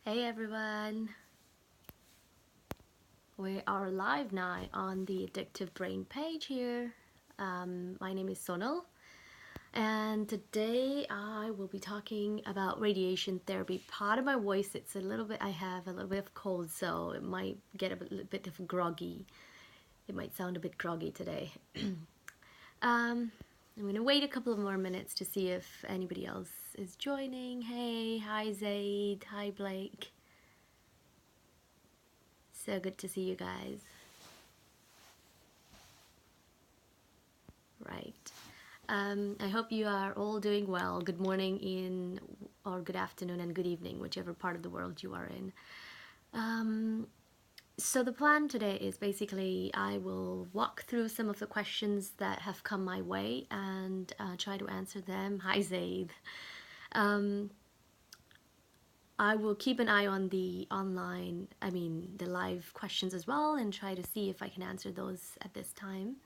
Hey everyone, we are live now on the Addictive Brain page here. My name is Sonal, and today I will be talking about radiation therapy. Part of my voice, I have a little bit of cold, so it might get a little bit of groggy. It might sound a bit groggy today. I'm gonna wait a couple of more minutes to see if anybody else is joining. Hey, hi Zaid, hi Blake. So good to see you guys. Right. I hope you are all doing well. Good morning or good afternoon and good evening, whichever part of the world you are in. So the plan today is basically I will walk through some of the questions that have come my way and try to answer them. Hi Zaid. I will keep an eye on the the live questions as well and try to see if I can answer those at this time.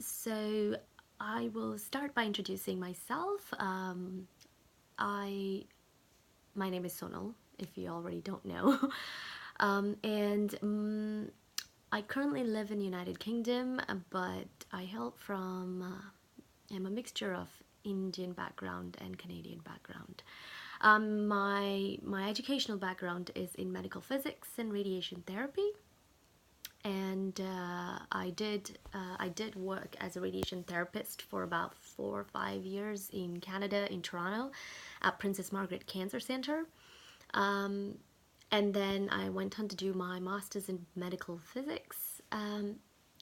So I will start by introducing myself. My name is Sonal, if you already don't know, and I currently live in the United Kingdom, but I hail from. I'm a mixture of Indian background and Canadian background. My educational background is in medical physics and radiation therapy, and I did work as a radiation therapist for about 4 or 5 years in Canada, in Toronto, at Princess Margaret Cancer Centre. And then I went on to do my master's in medical physics,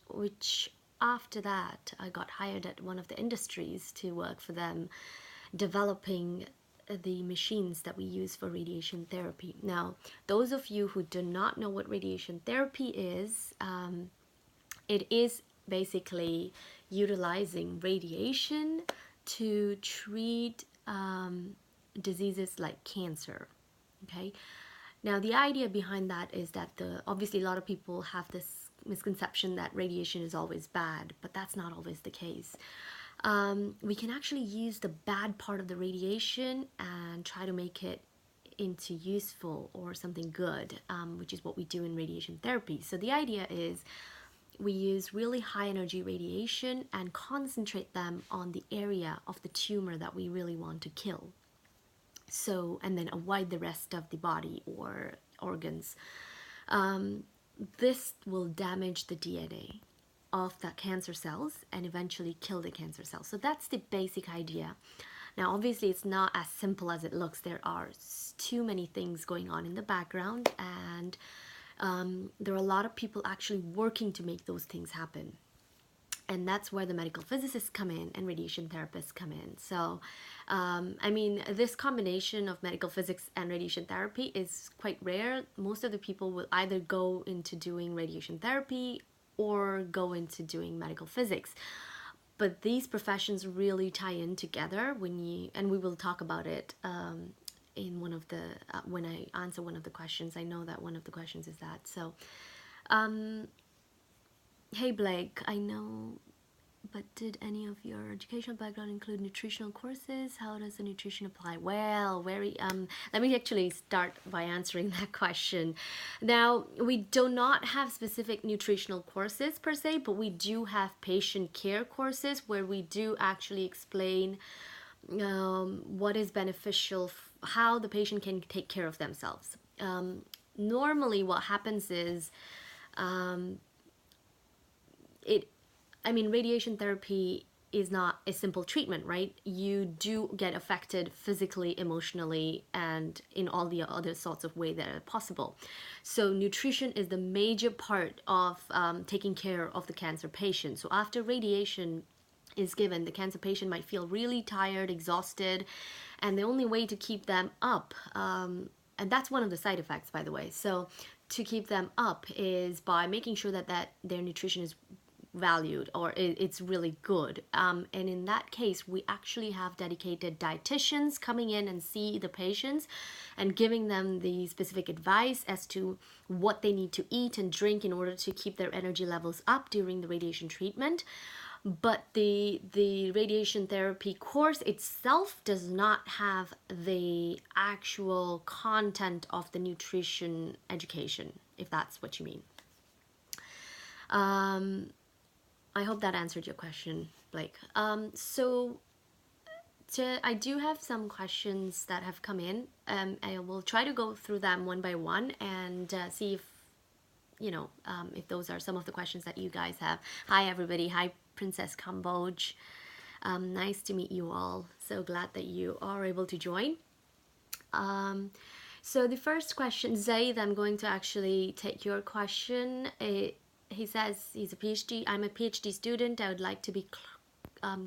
which after that I got hired at one of the industries to work for them, developing the machines that we use for radiation therapy. Now, those of you who do not know what radiation therapy is, it is basically utilizing radiation to treat diseases like cancer. Okay. Now, the idea behind that is that obviously a lot of people have this misconception that radiation is always bad, but that's not always the case. We can actually use the bad part of the radiation and try to make it into useful or something good, which is what we do in radiation therapy. So the idea is we use really high energy radiation and concentrate them on the area of the tumor that we really want to kill. So, and then avoid the rest of the body or organs. This will damage the DNA of the cancer cells and eventually kill the cancer cells. So that's the basic idea. Now, obviously, it's not as simple as it looks. There are too many things going on in the background, and there are a lot of people actually working to make those things happen. And that's where the medical physicists come in and radiation therapists come in. So, this combination of medical physics and radiation therapy is quite rare. Most of the people will either go into doing radiation therapy or go into doing medical physics. But these professions really tie in together and we will talk about it in one of the, when I answer one of the questions. I know that one of the questions is that. So, hey Blake, I know, but did any of your educational background include nutritional courses? How does the nutrition apply? Well, let me actually start by answering that question. Now, we do not have specific nutritional courses per se, but we do have patient care courses where we do actually explain what is beneficial, how the patient can take care of themselves. Normally what happens is radiation therapy is not a simple treatment, right? You do get affected physically, emotionally, and in all the other sorts of ways that are possible. So nutrition is the major part of taking care of the cancer patient. So after radiation is given, the cancer patient might feel really tired, exhausted, and the only way to keep them up, and that's one of the side effects, by the way. So to keep them up is by making sure that their nutrition is valued or it's really good. And in that case, we actually have dedicated dietitians coming in and see the patients and giving them the specific advice as to what they need to eat and drink in order to keep their energy levels up during the radiation treatment. but the radiation therapy course itself does not have the actual content of the nutrition education, if that's what you mean. I hope that answered your question, Blake. I do have some questions that have come in. I will try to go through them one by one and see if those are some of the questions that you guys have. Hi, everybody. Hi, Princess Cambodge. Nice to meet you all. So glad that you are able to join. So the first question, Zaid, I'm going to actually take your question. He says he's a PhD. I'm a PhD student. I would like to be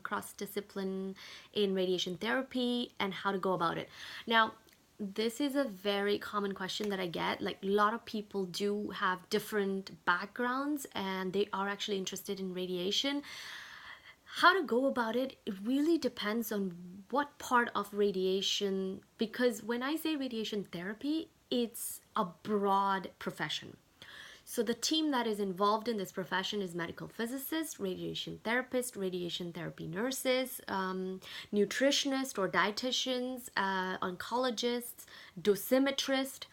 cross-discipline in radiation therapy and how to go about it. Now, this is a very common question that I get. Like, a lot of people do have different backgrounds and they are actually interested in radiation. How to go about it, it really depends on what part of radiation, because when I say radiation therapy, it's a broad profession. So the team that is involved in this profession is medical physicists, radiation therapists, radiation therapy nurses, nutritionists or dietitians, oncologists, dosimetrists.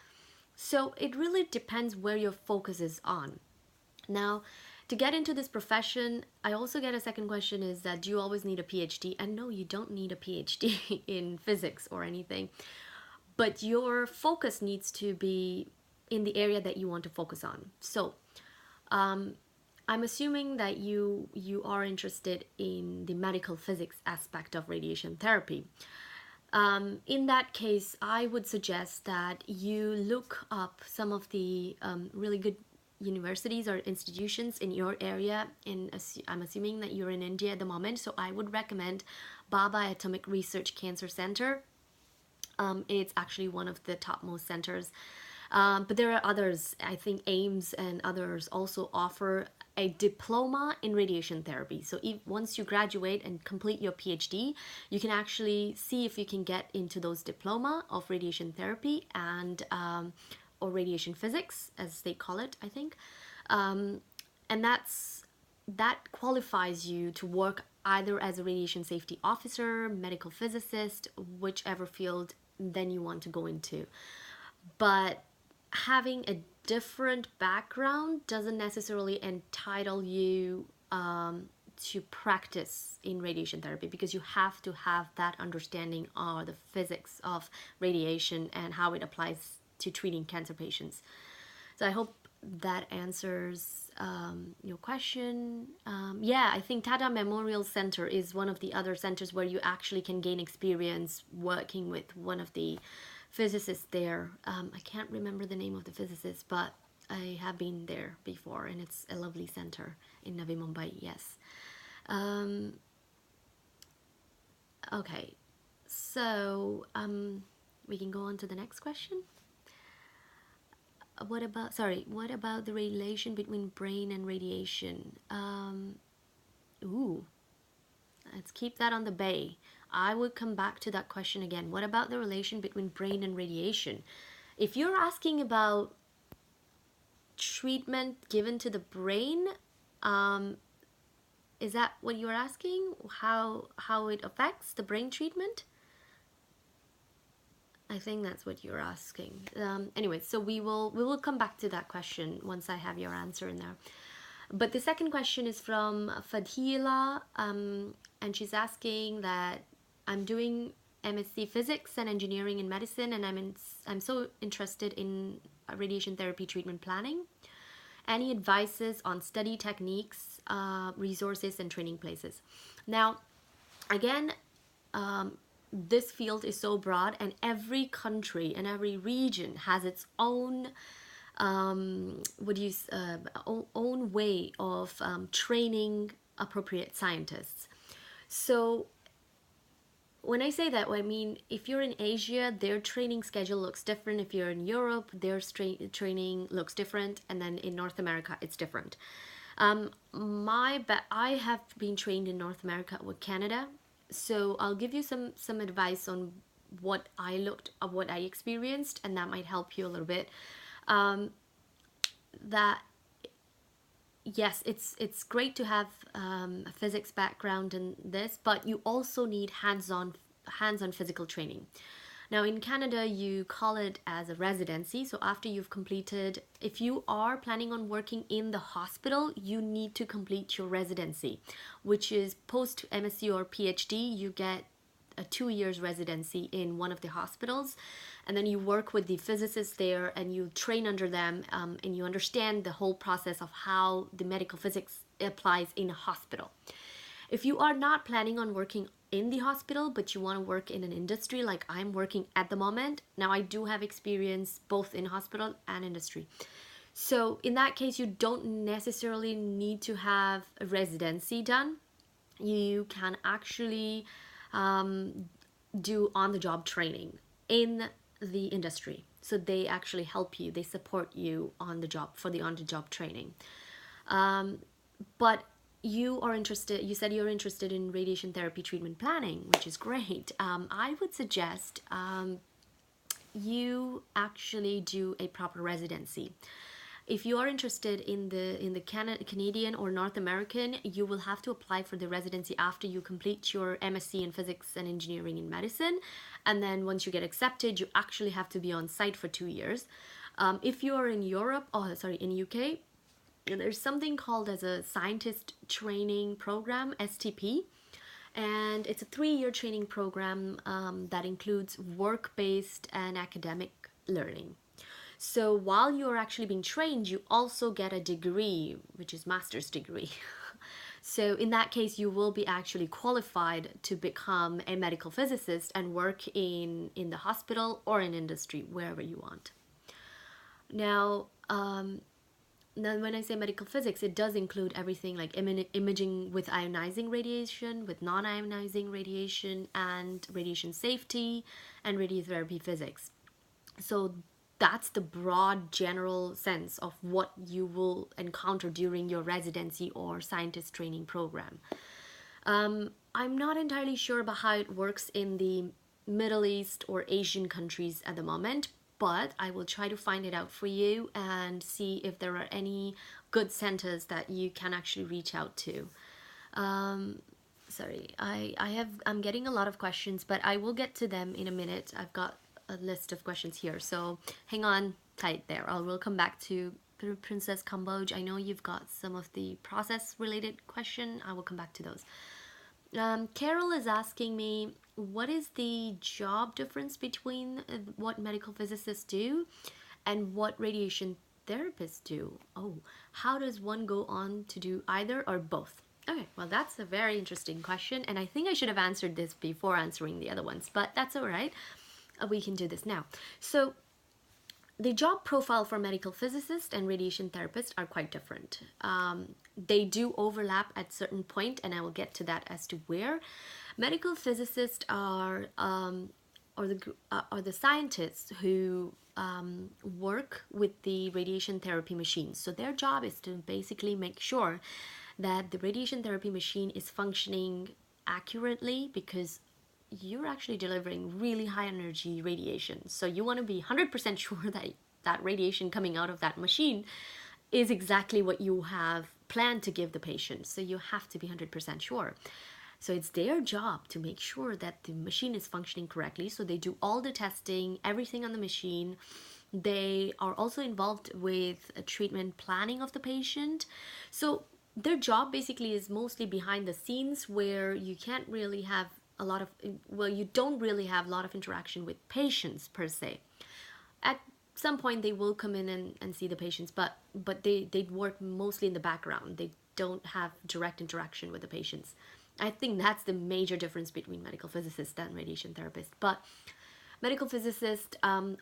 So it really depends where your focus is on. Now, to get into this profession, I also get a second question is that do you always need a PhD? And no, you don't need a PhD in physics or anything, but your focus needs to be in the area that you want to focus on. So I'm assuming that you are interested in the medical physics aspect of radiation therapy. In that case, I would suggest that you look up some of the really good universities or institutions in your area. I'm assuming that you're in India at the moment, so I would recommend Bhabha Atomic Research Cancer Center. It's actually one of the topmost centers. But there are others. I think AIMS and others also offer a diploma in radiation therapy. So once you graduate and complete your PhD, you can actually see if you can get into those diploma of radiation therapy and or radiation physics, as they call it, I think. And that qualifies you to work either as a radiation safety officer, medical physicist, whichever field then you want to go into. But having a different background doesn't necessarily entitle you to practice in radiation therapy, because you have to have that understanding of the physics of radiation and how it applies to treating cancer patients. So I hope that answers your question. Yeah, I think Tata Memorial Center is one of the other centers where you actually can gain experience working with one of the physicists there. I can't remember the name of the physicist, but I have been there before, and it's a lovely center in Navi Mumbai. Yes. Okay, so we can go on to the next question. What about the relation between brain and radiation? Let's keep that on the bay. I would come back to that question again. What about the relation between brain and radiation? If you're asking about treatment given to the brain, is that what you're asking? How it affects the brain treatment? I think that's what you're asking. Anyway, so we will come back to that question once I have your answer in there. But the second question is from Fadhila, and she's asking that I'm doing MSc Physics and Engineering in Medicine, and I'm so interested in radiation therapy treatment planning. Any advices on study techniques, resources, and training places? Now, again, this field is so broad, and every country and every region has its own own way of training appropriate scientists. So when I say that, I mean, if you're in Asia, their training schedule looks different. If you're in Europe, their training looks different. And then in North America, it's different. I have been trained in North America with Canada. So I'll give you some advice on what I experienced, and that might help you a little bit. That yes, it's great to have a physics background in this, but you also need hands-on physical training. Now in Canada, you call it as a residency. So after you've completed, if you are planning on working in the hospital, you need to complete your residency, which is post MSc or PhD. You get a 2 years residency in one of the hospitals, and then you work with the physicists there and you train under them, and you understand the whole process of how the medical physics applies in a hospital. If you are not planning on working in the hospital but you want to work in an industry like I'm working at the moment, now I do have experience both in hospital and industry, so in that case you don't necessarily need to have a residency done. You can actually do on the job training in the industry. So they actually help you, they support you on the job for the on the job training. But you said you're interested in radiation therapy treatment planning, which is great. I would suggest you actually do a proper residency. If you are interested in the Canadian or North American, you will have to apply for the residency after you complete your MSc in Physics and Engineering in Medicine. And then once you get accepted, you actually have to be on site for 2 years. If you are in Europe, in UK, there's something called as a Scientist Training Program, STP. And it's a 3-year training program that includes work-based and academic learning. So while you're actually being trained, you also get a degree, which is master's degree. So in that case, you will be actually qualified to become a medical physicist and work in the hospital or in industry, wherever you want. Now, when I say medical physics, it does include everything like imaging with ionizing radiation, with non-ionizing radiation, and radiation safety, and radiotherapy physics. So that's the broad general sense of what you will encounter during your residency or scientist training program. I'm not entirely sure about how it works in the Middle East or Asian countries at the moment, but I will try to find it out for you and see if there are any good centers that you can actually reach out to. Sorry, I'm getting a lot of questions, but I will get to them in a minute. I've got a list of questions here, so hang on tight there. We'll come back to Princess Kamboj. I know you've got some of the process related question. I will come back to those. Carol is asking me, what is the job difference between what medical physicists do and what radiation therapists do? Oh, how does one go on to do either or both? Okay, well, that's a very interesting question, and I think I should have answered this before answering the other ones, but that's all right. We can do this now. So the job profile for medical physicists and radiation therapists are quite different. They do overlap at certain point, and I will get to that as to where. Medical physicists are the scientists who work with the radiation therapy machines. So their job is to basically make sure that the radiation therapy machine is functioning accurately, because you're actually delivering really high energy radiation. So you want to be 100% sure that that radiation coming out of that machine is exactly what you have planned to give the patient. So you have to be 100% sure. So it's their job to make sure that the machine is functioning correctly. So they do all the testing, everything on the machine. They are also involved with a treatment planning of the patient. So their job basically is mostly behind the scenes, where you can't really have you don't really have a lot of interaction with patients per se. At some point they will come in and see the patients, but they work mostly in the background. They don't have direct interaction with the patients. I think that's the major difference between medical physicists and radiation therapists. But medical physicists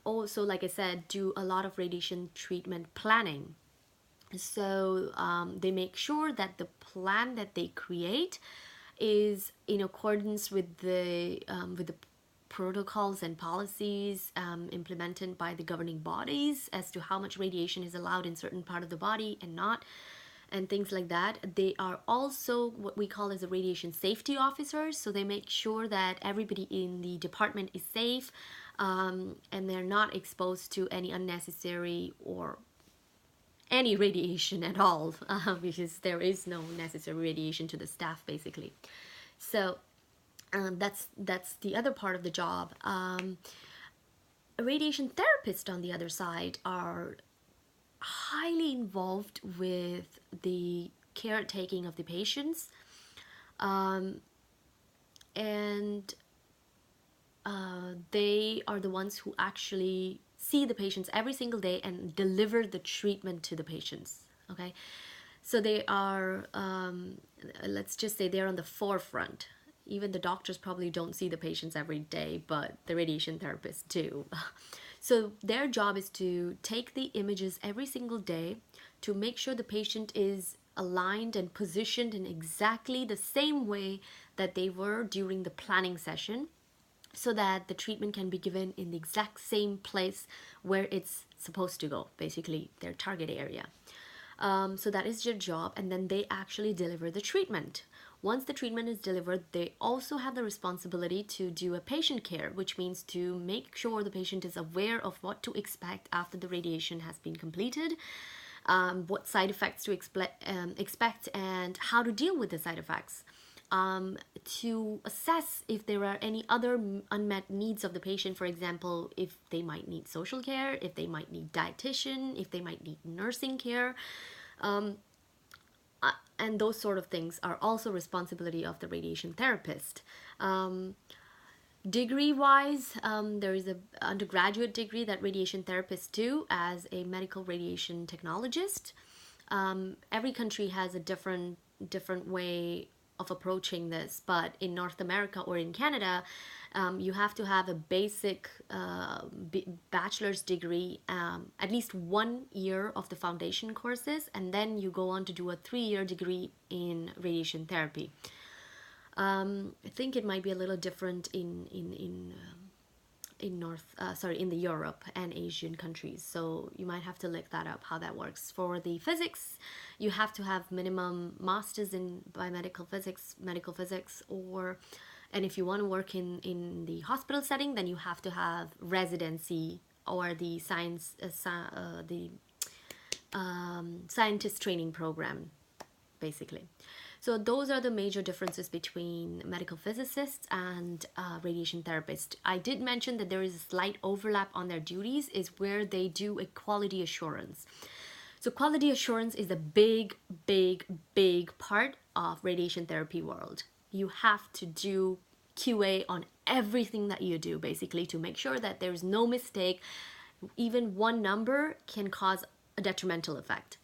also, like I said, do a lot of radiation treatment planning. So they make sure that the plan that they create is in accordance with the protocols and policies implemented by the governing bodies as to how much radiation is allowed in certain part of the body and not, and things like that. They are also what we call as a radiation safety officers, so they make sure that everybody in the department is safe, and they're not exposed to any unnecessary or any radiation at all, because there is no necessary radiation to the staff basically. So that's the other part of the job. A radiation therapist on the other side are highly involved with the caretaking of the patients, and they are the ones who actually see the patients every single day and deliver the treatment to the patients. Okay, so they are, let's just say they're on the forefront. Even the doctors probably don't see the patients every day, but the radiation therapists do. So their job is to take the images every single day to make sure the patient is aligned and positioned in exactly the same way that they were during the planning session, so that the treatment can be given in the exact same place where it's supposed to go, basically their target area. So that is their job, and then they actually deliver the treatment. Once the treatment is delivered, they also have the responsibility to do a patient care, which means to make sure the patient is aware of what to expect after the radiation has been completed, what side effects to expect, and how to deal with the side effects. To assess if there are any other unmet needs of the patient, for example, if they might need social care, if they might need dietitian, if they might need nursing care, and those sort of things are also responsibility of the radiation therapist. Degree wise, there is a undergraduate degree that radiation therapists do as a medical radiation technologist. Every country has a different way of approaching this, but in North America or in Canada, you have to have a basic bachelor's degree, at least 1 year of the foundation courses, and then you go on to do a 3-year degree in radiation therapy. I think it might be a little different in the Europe and Asian countries. So you might have to look that up, how that works. For the physics, you have to have minimum masters in biomedical physics, medical physics, and if you want to work in the hospital setting, then you have to have residency or the scientist training program, basically. So those are the major differences between medical physicists and radiation therapists. I did mention that there is a slight overlap on their duties, is where they do a quality assurance. So quality assurance is a big part of radiation therapy world. You have to do QA on everything that you do, basically, to make sure that there's no mistake. Even one number can cause a detrimental effect.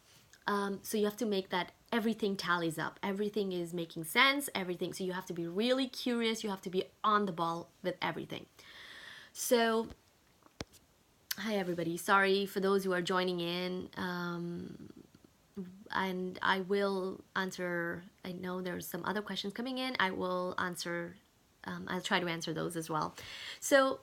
So you have to make that everything tallies up. Everything is making sense, everything. So you have to be really curious. You have to be on the ball with everything. So, hi everybody. Sorry for those who are joining in. And I will answer, I know there's some other questions coming in. I will answer, I'll try to answer those as well. So,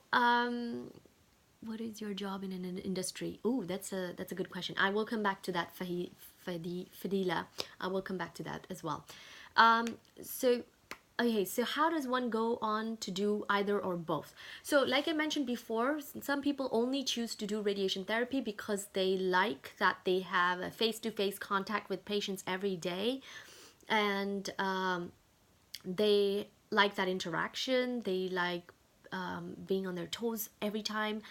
what is your job in an industry? Ooh, that's a good question. I will come back to that, Fadila. I will come back to that as well. So how does one go on to do either or both? So like I mentioned before, some people only choose to do radiation therapy because they like that they have a face-to-face contact with patients every day, and they like that interaction. They like being on their toes every time.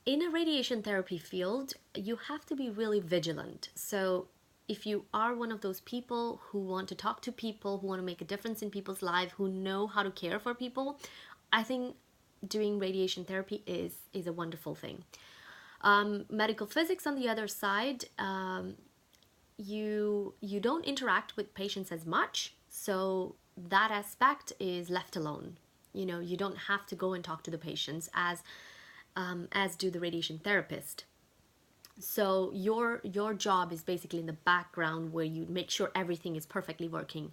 In a radiation therapy field, you have to be really vigilant. So if you are one of those people who want to talk to people, who want to make a difference in people's lives, who know how to care for people, I think doing radiation therapy is a wonderful thing. Medical physics, on the other side, you don't interact with patients as much, so that aspect is left alone. You don't have to go and talk to the patients as do the radiation therapist. So your job is basically in the background, where you make sure everything is perfectly working.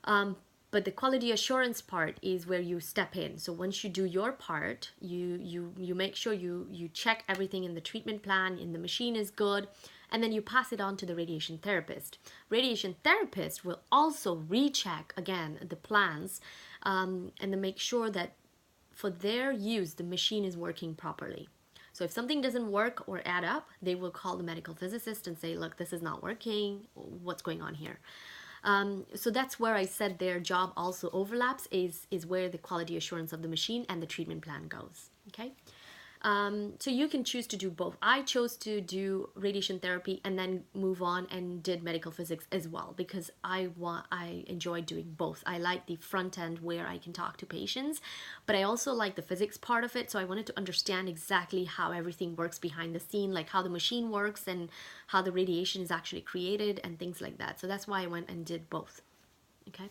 But the quality assurance part is where you step in. So once you do your part, you make sure you check everything in the treatment plan, and the machine is good, and then you pass it on to the radiation therapist. Radiation therapist will also recheck again the plans, and to make sure that for their use the machine is working properly. So if something doesn't work or add up, they will call the medical physicist and say, look, this is not working. What's going on here? So that's where I said their job also overlaps, is where the quality assurance of the machine and the treatment plan goes. Okay. So you can choose to do both. I chose to do radiation therapy and then move on and did medical physics as well, because I enjoy doing both. I like the front end where I can talk to patients, but I also like the physics part of it. So I wanted to understand exactly how everything works behind the scene, like how the machine works and how the radiation is actually created and things like that. So that's why I went and did both. Okay.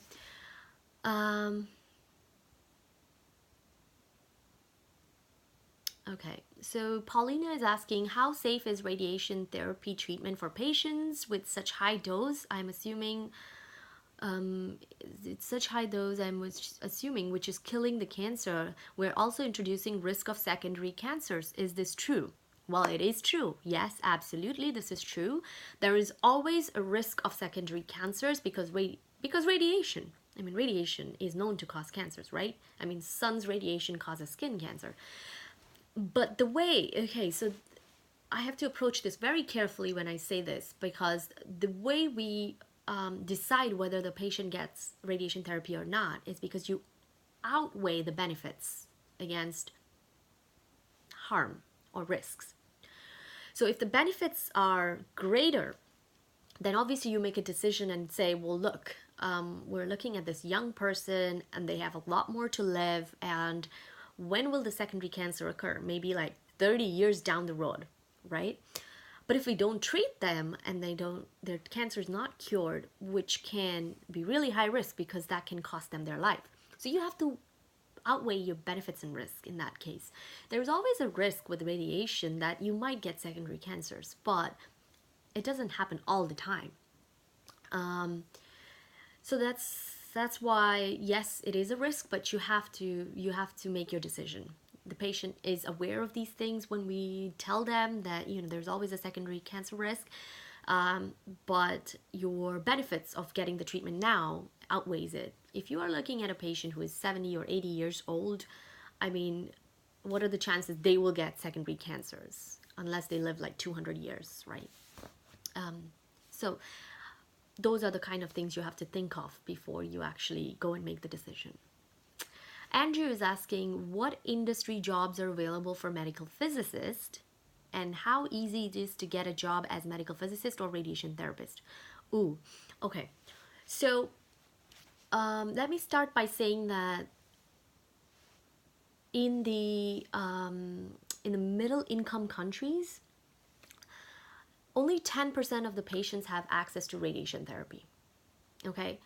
Okay, so Paulina is asking, how safe is radiation therapy treatment for patients with such high dose? I'm assuming it's such high dose, which is killing the cancer. We're also introducing risk of secondary cancers. Is this true? Well, it is true. Yes, absolutely, this is true. There is always a risk of secondary cancers because radiation. I mean, radiation is known to cause cancers, right? I mean, sun's radiation causes skin cancer. But the way, okay, so I have to approach this very carefully when I say this, because the way we decide whether the patient gets radiation therapy or not is because you outweigh the benefits against harm or risks. So if the benefits are greater, then obviously you make a decision and say, well, look, we're looking at this young person and they have a lot more to live, and when will the secondary cancer occur? Maybe like 30 years down the road, right? But if we don't treat them and their cancer is not cured, which can be really high risk because that can cost them their life. So you have to outweigh your benefits and risk in that case. There's always a risk with radiation that you might get secondary cancers, but it doesn't happen all the time. So that's why, yes, it is a risk, but you have to make your decision. The patient is aware of these things when we tell them that, there's always a secondary cancer risk, but your benefits of getting the treatment now outweighs it. If you are looking at a patient who is 70 or 80 years old, I mean, what are the chances they will get secondary cancers unless they live like 200 years, right? So those are the kind of things you have to think of before you actually go and make the decision. Andrew is asking, what industry jobs are available for medical physicist, and how easy it is to get a job as medical physicist or radiation therapist? Ooh, okay. So let me start by saying that in the middle income countries, only 10% of the patients have access to radiation therapy, okay?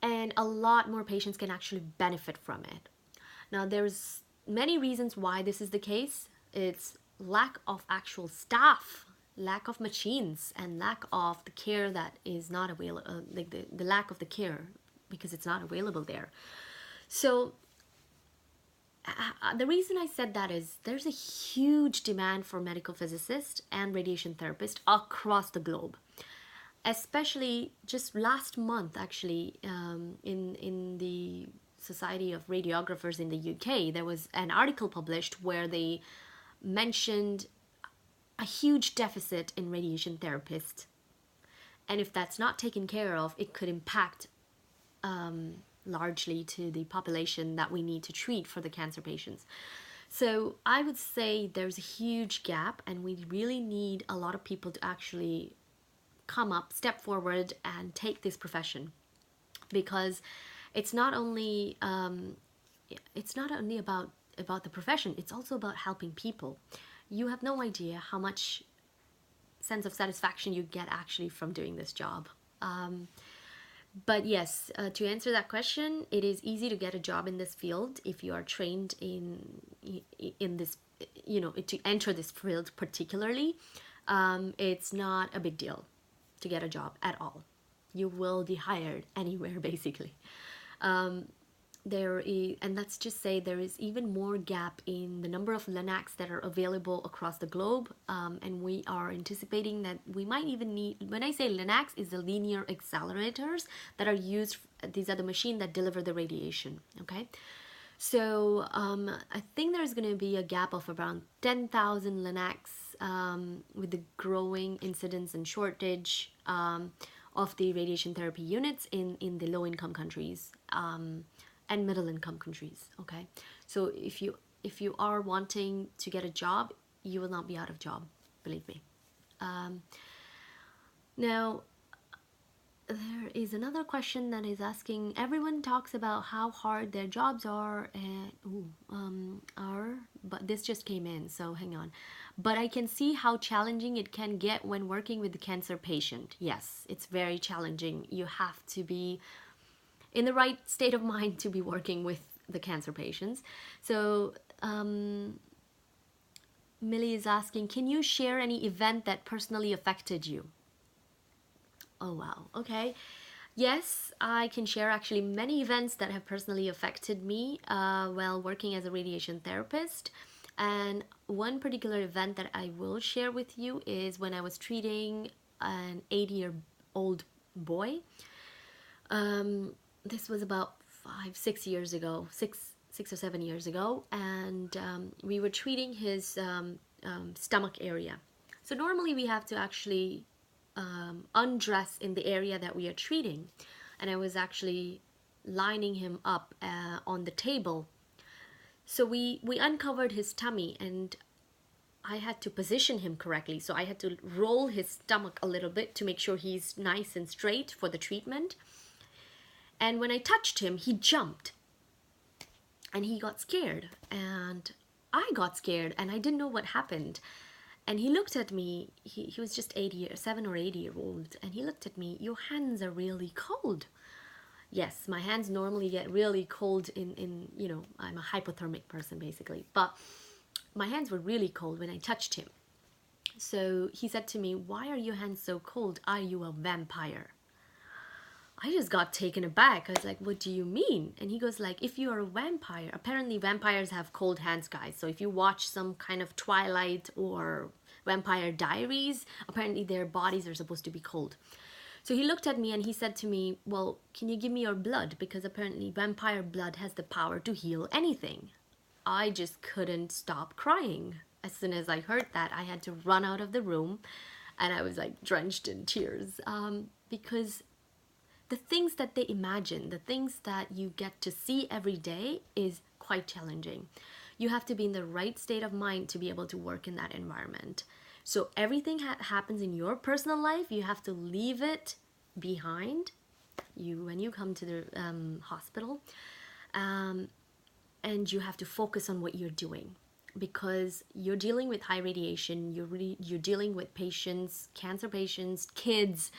And a lot more patients can actually benefit from it. Now, there's many reasons why this is the case. It's lack of actual staff, lack of machines, and lack of the care that is not available, like the lack of the care because it's not available there. So the reason I said that is there's a huge demand for medical physicists and radiation therapists across the globe. Especially just last month, actually, in the Society of Radiographers in the UK, there was an article published where they mentioned a huge deficit in radiation therapists. And if that's not taken care of, it could impact largely to the population that we need to treat for the cancer patients. So I would say there's a huge gap, and we really need a lot of people to actually come up, step forward, and take this profession, because it's not only about the profession, it's also about helping people. You have no idea how much sense of satisfaction you get actually from doing this job. But yes, to answer that question, it is easy to get a job in this field if you are trained in this, to enter this field particularly. It's not a big deal to get a job at all. You will be hired anywhere, basically. And let's just say there is even more gap in the number of LINACs that are available across the globe, and we are anticipating that we might even need, when I say LINACs, is the linear accelerators that are used, these are the machines that deliver the radiation, okay? So I think there's going to be a gap of around 10,000 Linux with the growing incidence and shortage of the radiation therapy units in the low-income countries and middle-income countries. Okay, so if you are wanting to get a job, you will not be out of job, believe me. Now, there is another question that is asking, everyone talks about how hard their jobs are, but this just came in, so hang on. But I can see how challenging it can get when working with the cancer patient. Yes, it's very challenging. You have to be in the right state of mind to be working with the cancer patients. So Millie is asking, can you share any event that personally affected you? Oh, wow. Okay. Yes, I can share actually many events that have personally affected me while working as a radiation therapist. And one particular event that I will share with you is when I was treating an 80-year-old boy. This was about 6 years ago, 6 or 7 years ago, and we were treating his stomach area. So normally we have to actually undress in the area that we are treating, and I was actually lining him up on the table. So we uncovered his tummy, and I had to position him correctly. So I had to roll his stomach a little bit to make sure he's nice and straight for the treatment. And when I touched him, he jumped and he got scared, and I got scared, and I didn't know what happened. And he looked at me, he was just 7 or 8 year old, and he looked at me, your hands are really cold. Yes, my hands normally get really cold in I'm a hypothermic person basically, but my hands were really cold when I touched him. So he said to me, why are your hands so cold? Are you a vampire? I just got taken aback. I was like, what do you mean? And he goes like, if you are a vampire, apparently vampires have cold hands, guys. So if you watch some kind of Twilight or Vampire Diaries, apparently their bodies are supposed to be cold. So he looked at me and he said to me, well, can you give me your blood? Because apparently vampire blood has the power to heal anything. I just couldn't stop crying. As soon as I heard that, I had to run out of the room, and I was like drenched in tears because the things that they imagine, the things that you get to see every day is quite challenging. You have to be in the right state of mind to be able to work in that environment. So everything happens in your personal life, you have to leave it behind when you come to the hospital, and you have to focus on what you're doing, because you're dealing with high radiation, you're dealing with patients, cancer patients, kids,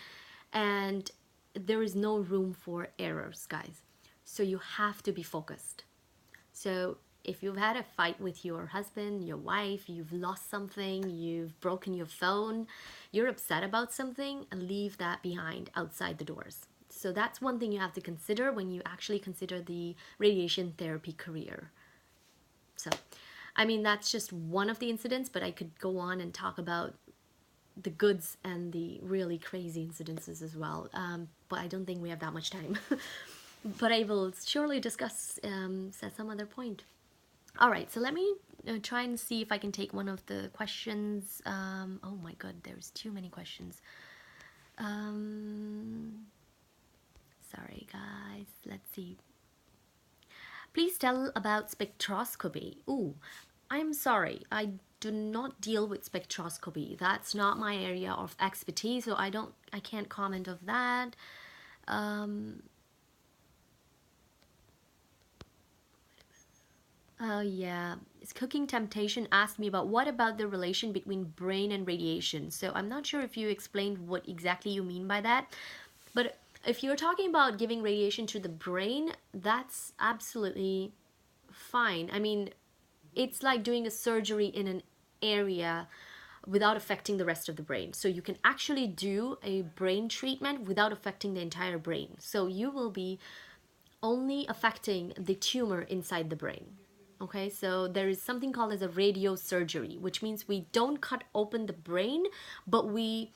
and there is no room for errors, guys. So you have to be focused. So if you've had a fight with your husband, your wife, you've lost something, you've broken your phone, you're upset about something, leave that behind outside the doors. So that's one thing you have to consider when you actually consider the radiation therapy career. So, I mean, that's just one of the incidents, but I could go on and talk about the goods and the really crazy incidences as well, but I don't think we have that much time. But I will surely discuss at some other point. All right, so let me try and see if I can take one of the questions. Oh my god, there's too many questions. Sorry guys, let's see. Please tell about spectroscopy. Ooh, I'm sorry, I do not deal with spectroscopy. That's not my area of expertise, so I can't comment of that. Oh yeah, it's Cooking Temptation asked me about what about the relation between brain and radiation. So I'm not sure if you explained what exactly you mean by that, but if you're talking about giving radiation to the brain, that's absolutely fine. I mean, it's like doing a surgery in an area without affecting the rest of the brain. So you can actually do a brain treatment without affecting the entire brain. So you will be only affecting the tumor inside the brain. Okay, so there is something called as a radiosurgery, which means we don't cut open the brain, but we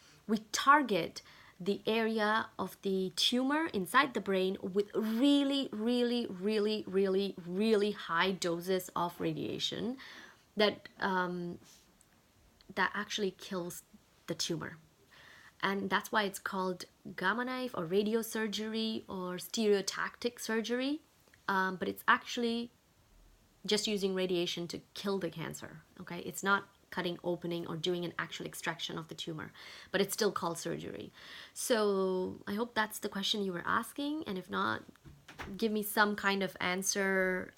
target the area of the tumor inside the brain with really, really, really, really, really high doses of radiation that that actually kills the tumor. And that's why it's called gamma knife or radiosurgery or stereotactic surgery. But it's actually just using radiation to kill the cancer. Okay, it's not cutting, opening, or doing an actual extraction of the tumor, but it's still called surgery. So I hope that's the question you were asking, and if not, give me some kind of answer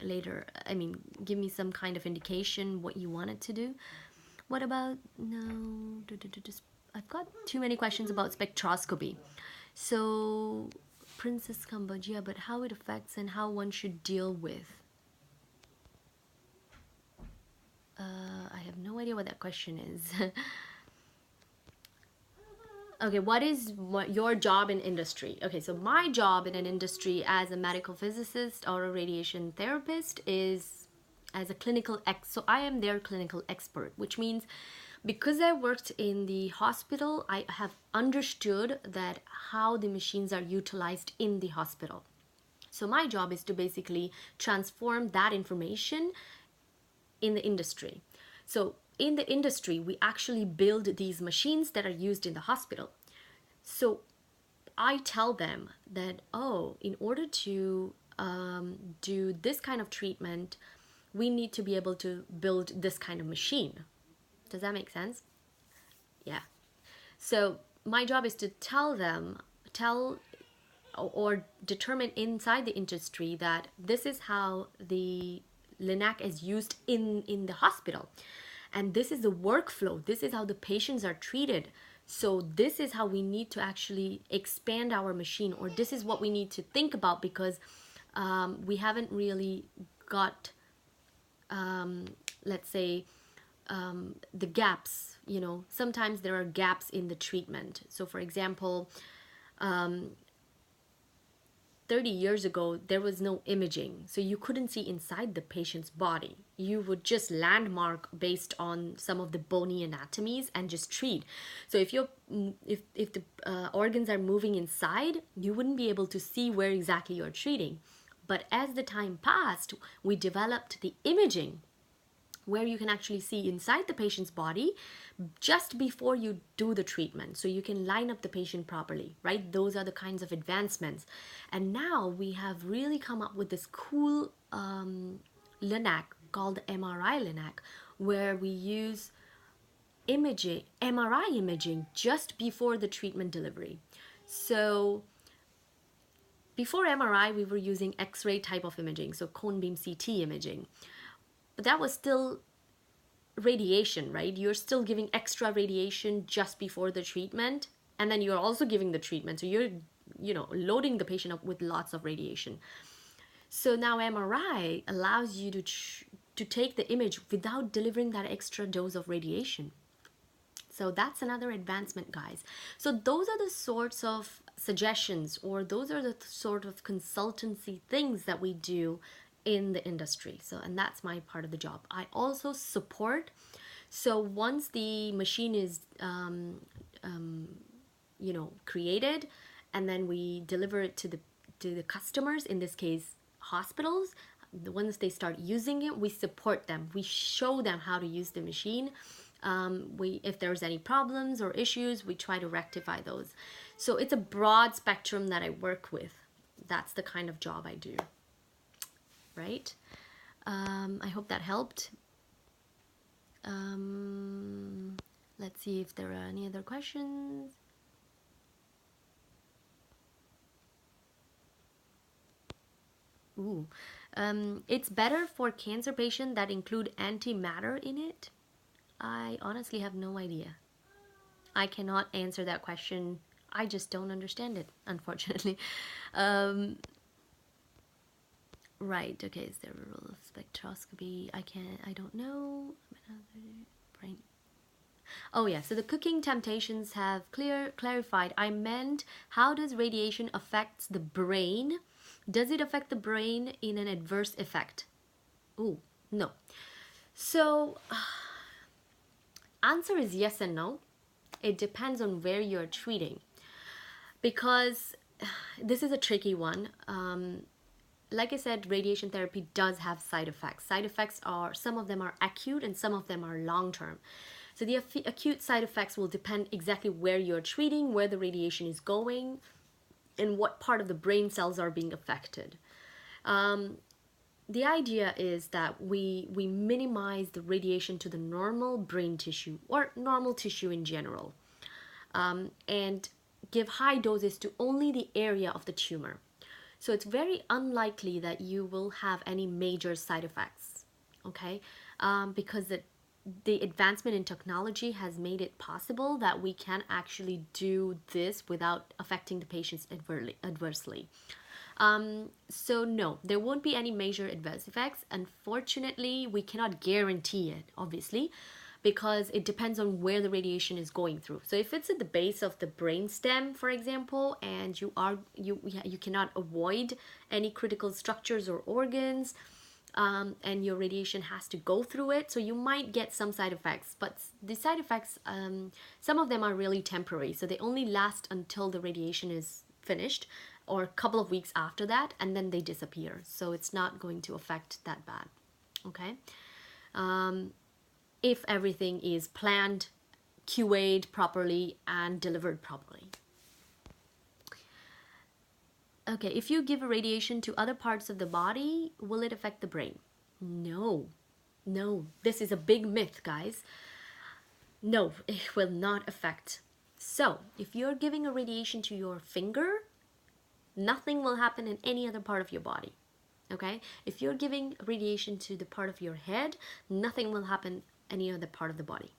later. I mean, give me some kind of indication what you wanted to do. What about, no, I've got too many questions about spectroscopy. So, Princess Cambodia, but how it affects and how one should deal with. I have no idea what that question is. Okay, what is your job in industry? Okay, so my job in an industry as a medical physicist or a radiation therapist is as a so I am their clinical expert, which means because I worked in the hospital, I have understood that how the machines are utilized in the hospital. So my job is to basically transform that information in the industry. So in the industry, we actually build these machines that are used in the hospital. So I tell them that, oh, in order to do this kind of treatment, we need to be able to build this kind of machine. Does that make sense? Yeah. So my job is to tell or determine inside the industry that this is how the LINAC is used in the hospital. And this is the workflow. This is how the patients are treated. So this is how we need to actually expand our machine, or this is what we need to think about, because we haven't really got, let's say, the gaps. You know, sometimes there are gaps in the treatment. So for example, 30 years ago, there was no imaging, so you couldn't see inside the patient's body. You would just landmark based on some of the bony anatomies and just treat. So if the organs are moving inside, you wouldn't be able to see where exactly you're treating. But as the time passed, we developed the imaging, where you can actually see inside the patient's body just before you do the treatment, so you can line up the patient properly, right? Those are the kinds of advancements. And now we have really come up with this cool LINAC called MRI LINAC, where we use MRI imaging just before the treatment delivery. So before MRI, we were using X-ray type of imaging, so cone beam CT imaging. But that was still radiation, right? You're still giving extra radiation just before the treatment, and then you're also giving the treatment. So you're, loading the patient up with lots of radiation. So now MRI allows you to take the image without delivering that extra dose of radiation. So that's another advancement, guys. So those are the sorts of suggestions, or those are the sort of consultancy things that we do in the industry. So, and that's my part of the job. I also support. So once the machine is created, and then we deliver it to the customers, in this case hospitals, once they start using it, we support them. We show them how to use the machine. If there's any problems or issues, we try to rectify those. So it's a broad spectrum that I work with. That's the kind of job I do. Right? I hope that helped. Let's see if there are any other questions. Ooh. It's better for cancer patients that include antimatter in it? I honestly have no idea. I cannot answer that question. I just don't understand it, unfortunately. Right, okay, is there a rule of spectroscopy? I don't know. Brain. Oh yeah, so the cooking temptations have clarified. I meant, how does radiation affect the brain? Does it affect the brain in an adverse effect? Ooh, no. So, answer is yes and no. It depends on where you're treating. Because this is a tricky one. Like I said, radiation therapy does have side effects. Side effects are, some of them are acute and some of them are long-term. So the acute side effects will depend exactly where you're treating, where the radiation is going, and what part of the brain cells are being affected. The idea is that we minimize the radiation to the normal brain tissue or normal tissue in general, and give high doses to only the area of the tumor. So it's very unlikely that you will have any major side effects, okay? Because the advancement in technology has made it possible that we can actually do this without affecting the patients adversely. So no, there won't be any major adverse effects. Unfortunately, we cannot guarantee it, obviously, because it depends on where the radiation is going through. So if it's at the base of the brain stem, for example, and you cannot avoid any critical structures or organs, and your radiation has to go through it, so you might get some side effects. But the side effects, some of them are really temporary, so they only last until the radiation is finished or a couple of weeks after that, and then they disappear. So it's not going to affect that bad, okay? If everything is planned, QA'd properly, and delivered properly. Okay, if you give a radiation to other parts of the body, will it affect the brain? No, no. This is a big myth, guys. No, it will not affect. So, if you're giving a radiation to your finger, nothing will happen in any other part of your body. Okay? If you're giving radiation to the part of your head, nothing will happen any other part of the body.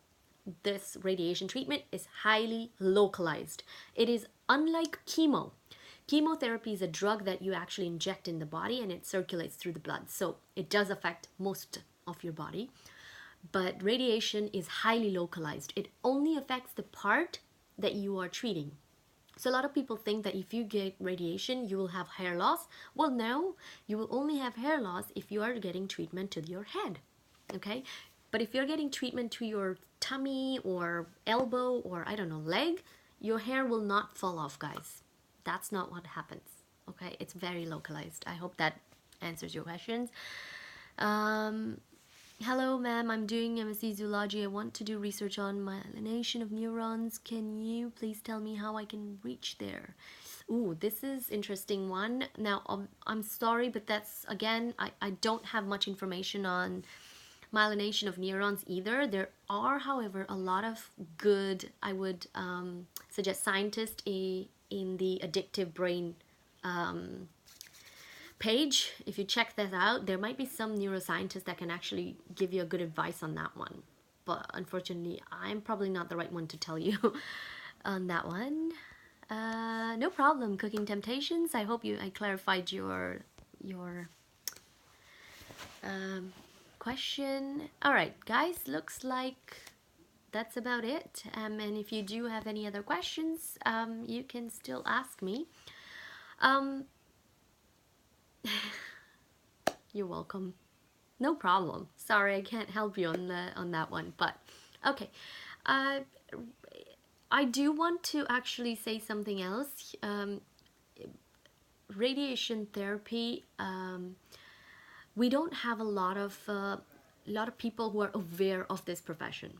This radiation treatment is highly localized. It is unlike chemo. Chemotherapy is a drug that you actually inject in the body and it circulates through the blood. So it does affect most of your body. But radiation is highly localized. It only affects the part that you are treating. So a lot of people think that if you get radiation, you will have hair loss. Well, no, you will only have hair loss if you are getting treatment to your head, okay? But if you're getting treatment to your tummy or elbow or, I don't know, leg, your hair will not fall off, guys. That's not what happens, okay? It's very localized. I hope that answers your questions. Hello, ma'am. I'm doing MSc Zoology. I want to do research on myelination of neurons. Can you please tell me how I can reach there? Ooh, this is interesting one. Now, I'm sorry, but that's, again, I don't have much information on myelination of neurons either. There are, however, a lot of good, I would suggest, scientists in the Addictive Brain page. If you check that out, there might be some neuroscientists that can actually give you a good advice on that one. But unfortunately, I'm probably not the right one to tell you on that one. No problem, Cooking Temptations. I hope I clarified your question. All right, guys, looks like that's about it. And if you do have any other questions, you can still ask me. You're welcome. No problem. Sorry, I can't help you on that one. But okay, I do want to actually say something else. Radiation therapy. We don't have a lot of people who are aware of this profession.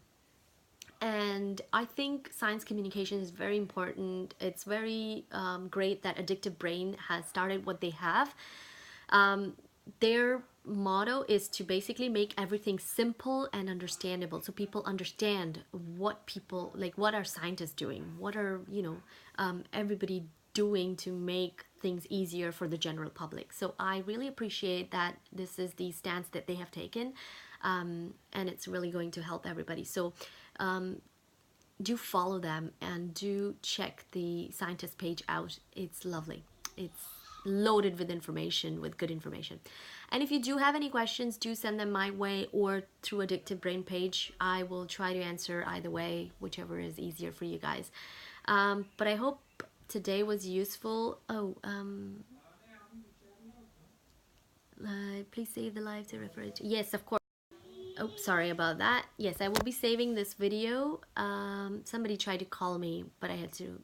And I think science communication is very important. It's very great that Addictive Brain has started what they have. Their motto is to basically make everything simple and understandable, so people understand what are scientists doing, what are everybody doing to make things easier for the general public. So I really appreciate that this is the stance that they have taken, and it's really going to help everybody. So do follow them and do check the scientist page out. It's lovely. It's loaded with information, with good information. And if you do have any questions, do send them my way or through Addictive Brain page. I will try to answer either way, whichever is easier for you guys. But I hope today was useful. Please save the live to refer to. Yes, of course. Oh, sorry about that. Yes, I will be saving this video. Somebody tried to call me, but I had to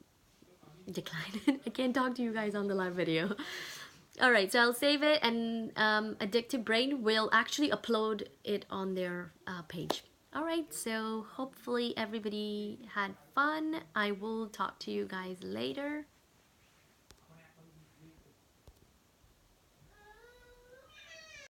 decline. I can't talk to you guys on the live video. All right, so I'll save it, and Addictive Brain will actually upload it on their page. All right, so hopefully everybody had fun. I will talk to you guys later.